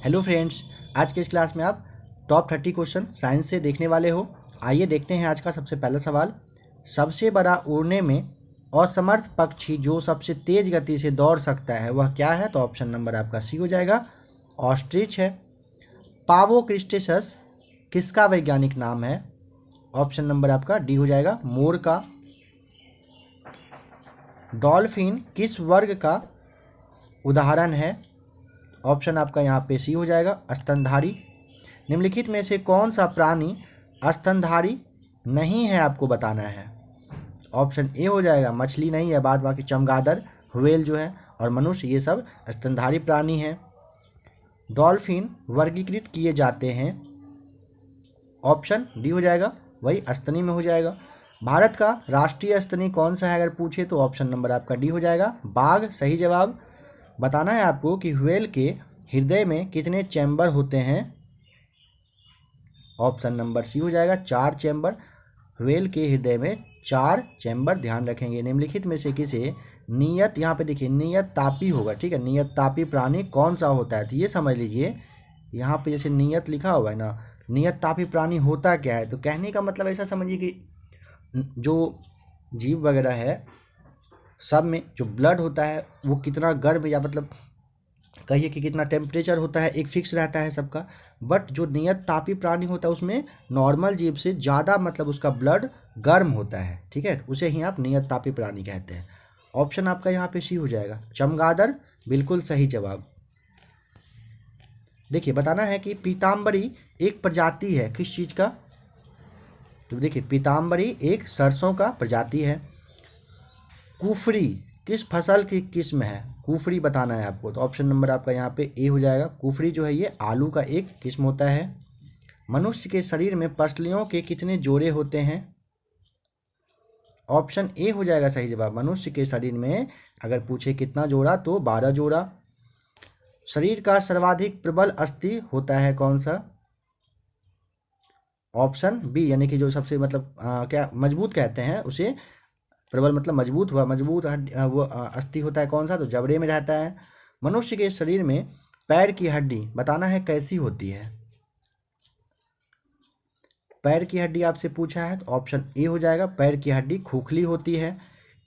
Hello friends, आज के इस क्लास में आप टॉप 30 क्वेश्चन साइंस से देखने वाले हो। आइए देखते हैं आज का सबसे पहला सवाल। सबसे बड़ा उड़ने में असमर्थ पक्षी जो सबसे तेज गति से दौड़ सकता है वह क्या है? तो ऑप्शन नंबर आपका सी हो जाएगा, ऑस्ट्रिच है। पावो क्रिस्टेसस किसका वैज्ञानिक नाम है? ऑप्शन नंबर आपका डी हो जाएगा, मोर का। डॉल्फिन किस वर्ग का उदाहरण है? ऑप्शन आपका यहाँ पे सी हो जाएगा, स्तनधारी। निम्नलिखित में से कौन सा प्राणी स्तनधारी नहीं है, आपको बताना है। ऑप्शन ए हो जाएगा, मछली नहीं है, बाद बाकी चमगादड़, व्हेल जो है और मनुष्य, ये सब स्तनधारी प्राणी हैं। डॉल्फिन वर्गीकृत किए जाते हैं, ऑप्शन डी हो जाएगा, वही स्तनी में हो जाएगा। भारत का राष्ट्रीय स्तनी कौन सा है अगर पूछे तो ऑप्शन नंबर आपका डी हो जाएगा, बाघ। सही जवाब। बताना है आपको कि व्हेल के हृदय में कितने चैम्बर होते हैं? ऑप्शन नंबर सी हो जाएगा, 4 चैम्बर। व्हेल के हृदय में 4 चैम्बर ध्यान रखेंगे। निम्नलिखित में से किसे नियत, यहाँ पे देखिए नियत तापी होगा, ठीक है, नियत तापी प्राणी कौन सा होता है? तो ये समझ लीजिए, यहाँ पे जैसे नियत लिखा हुआ है ना, नियत तापी प्राणी होता क्या है? तो कहने का मतलब ऐसा समझिए कि जो जीव वगैरह है सब में जो ब्लड होता है वो कितना गर्म, या मतलब कहिए कि कितना टेम्परेचर होता है, एक फिक्स रहता है सबका। बट जो नियत तापी प्राणी होता है उसमें नॉर्मल जीव से ज़्यादा मतलब उसका ब्लड गर्म होता है, ठीक है, उसे ही आप नियत तापी प्राणी कहते हैं। ऑप्शन आपका यहाँ पे सी हो जाएगा, चमगादड़, बिल्कुल सही जवाब। देखिए बताना है कि पीताम्बरी एक प्रजाति है किस चीज़ का? तो देखिए पीताम्बरी एक सरसों का प्रजाति है। कुफरी किस फसल की किस्म है? कुफरी बताना है आपको, तो ऑप्शन नंबर आपका यहाँ पे ए हो जाएगा। कुफरी जो है ये आलू का एक किस्म होता है। मनुष्य के शरीर में पसलियों के कितने जोड़े होते हैं? ऑप्शन ए हो जाएगा सही जवाब, मनुष्य के शरीर में अगर पूछे कितना जोड़ा तो 12 जोड़ा। शरीर का सर्वाधिक प्रबल अस्थि होता है कौन सा? ऑप्शन बी, यानी कि जो सबसे मतलब क्या मजबूत कहते हैं उसे, प्रबल मतलब मजबूत हुआ, मजबूत वो अस्थि होता है कौन सा? तो जबड़े में रहता है। मनुष्य के शरीर में पैर की हड्डी बताना है कैसी होती है? पैर की हड्डी आपसे पूछा है तो ऑप्शन ए हो जाएगा, पैर की हड्डी खोखली होती है।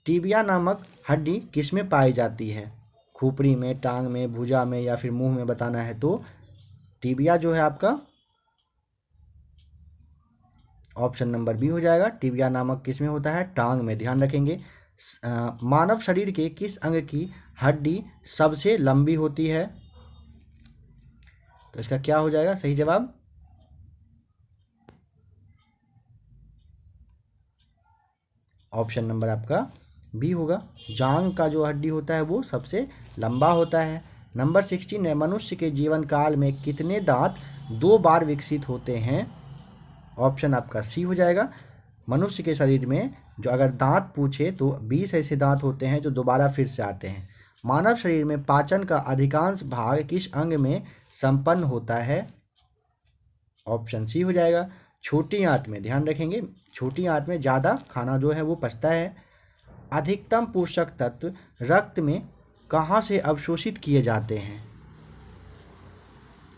टीबिया नामक हड्डी किस में पाई जाती है? खोपड़ी में, टांग में, भुजा में या फिर मुंह में बताना है। तो टीबिया जो है आपका ऑप्शन नंबर बी हो जाएगा, टीबिया नामक किस में होता है? टांग में, ध्यान रखेंगे। मानव शरीर के किस अंग की हड्डी सबसे लंबी होती है? तो इसका क्या हो जाएगा सही जवाब? ऑप्शन नंबर आपका बी होगा, जांग का जो हड्डी होता है वो सबसे लंबा होता है। नंबर 16 है, मनुष्य के जीवन काल में कितने दांत 2 बार विकसित होते हैं? ऑप्शन आपका सी हो जाएगा, मनुष्य के शरीर में जो अगर दांत पूछे तो 20 ऐसे दांत होते हैं जो दोबारा फिर से आते हैं। मानव शरीर में पाचन का अधिकांश भाग किस अंग में संपन्न होता है? ऑप्शन सी हो जाएगा, छोटी आंत में, ध्यान रखेंगे, छोटी आंत में ज़्यादा खाना जो है वो पचता है। अधिकतम पोषक तत्व रक्त में कहाँ से अवशोषित किए जाते हैं?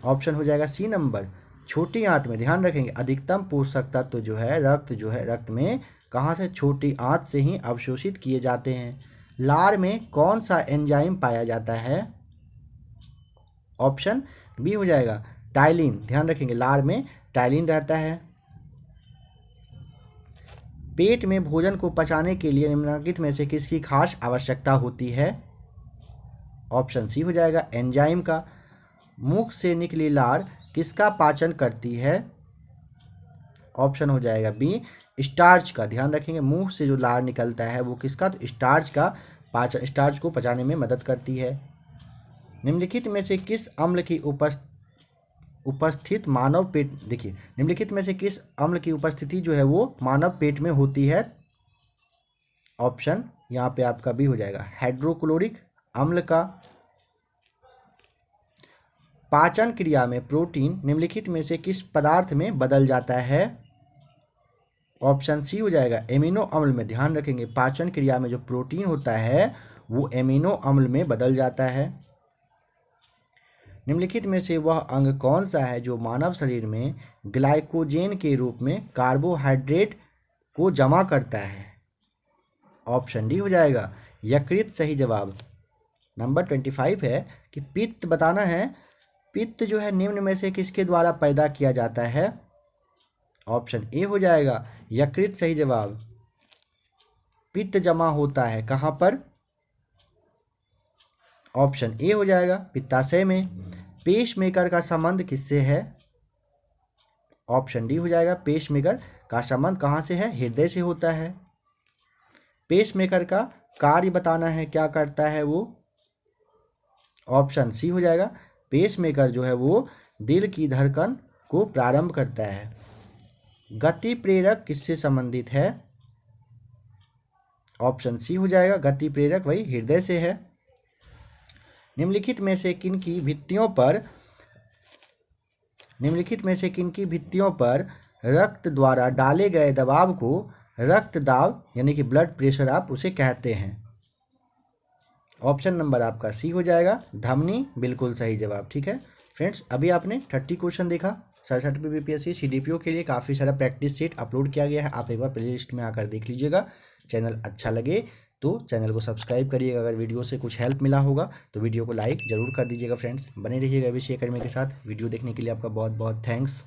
ऑप्शन हो जाएगा सी नंबर, छोटी आंत में, ध्यान रखेंगे। अधिकतम पोषक तत्व जो है रक्त में कहाँ से? छोटी आंत से ही अवशोषित किए जाते हैं। लार में कौन सा एंजाइम पाया जाता है? ऑप्शन बी हो जाएगा, टाइलिन, ध्यान रखेंगे, लार में टाइलिन रहता है। पेट में भोजन को पचाने के लिए निम्नलिखित में से किसकी खास आवश्यकता होती है? ऑप्शन सी हो जाएगा, एंजाइम का। मुख से निकली लार किसका पाचन करती है? ऑप्शन हो जाएगा बी, स्टार्च का, ध्यान रखेंगे, मुंह से जो लार निकलता है वो किसका? तो स्टार्च का पाचन, स्टार्च को पचाने में मदद करती है। निम्नलिखित में से किस अम्ल की उपस्थित मानव पेट, देखिए निम्नलिखित में से किस अम्ल की उपस्थिति जो है वो मानव पेट में होती है? ऑप्शन यहाँ पे आपका बी हो जाएगा, हाइड्रोक्लोरिक अम्ल का। पाचन क्रिया में प्रोटीन निम्नलिखित में से किस पदार्थ में बदल जाता है? ऑप्शन सी हो जाएगा, एमिनो अम्ल में, ध्यान रखेंगे, पाचन क्रिया में जो प्रोटीन होता है वो एमिनो अम्ल में बदल जाता है। निम्नलिखित में से वह अंग कौन सा है जो मानव शरीर में ग्लाइकोजेन के रूप में कार्बोहाइड्रेट को जमा करता है? ऑप्शन डी हो जाएगा यकृत सही जवाब। नंबर 25 है कि पित्त बताना है। पित्त जो है निम्न में से किसके द्वारा पैदा किया जाता है? ऑप्शन ए हो जाएगा यकृत सही जवाब। पित्त जमा होता है कहाँ पर? ऑप्शन ए हो जाएगा पित्ताशय में। पेसमेकर का संबंध किससे है? ऑप्शन डी हो जाएगा पेसमेकर का संबंध कहाँ से है? हृदय से होता है। पेसमेकर का कार्य बताना है, क्या करता है वो? ऑप्शन सी हो जाएगा पेसमेकर जो है वो दिल की धड़कन को प्रारंभ करता है। गति प्रेरक किससे संबंधित है? ऑप्शन सी हो जाएगा गति प्रेरक वही हृदय से है। निम्नलिखित में से किनकी भित्तियों पर रक्त द्वारा डाले गए दबाव को रक्त दाब यानी कि ब्लड प्रेशर आप उसे कहते हैं? ऑप्शन नंबर आपका सी हो जाएगा धमनी, बिल्कुल सही जवाब। ठीक है फ्रेंड्स, अभी आपने 30 क्वेश्चन देखा। 67 बीपीएससी सीडीपीओ के लिए काफ़ी सारा प्रैक्टिस सेट अपलोड किया गया है, आप एक बार प्लेलिस्ट में आकर देख लीजिएगा। चैनल अच्छा लगे तो चैनल को सब्सक्राइब करिएगा। अगर वीडियो से कुछ हेल्प मिला होगा तो वीडियो को लाइक जरूर कर दीजिएगा। फ्रेंड्स बने रहिएगा विषय एकेडमी के साथ। वीडियो देखने के लिए आपका बहुत बहुत थैंक्स।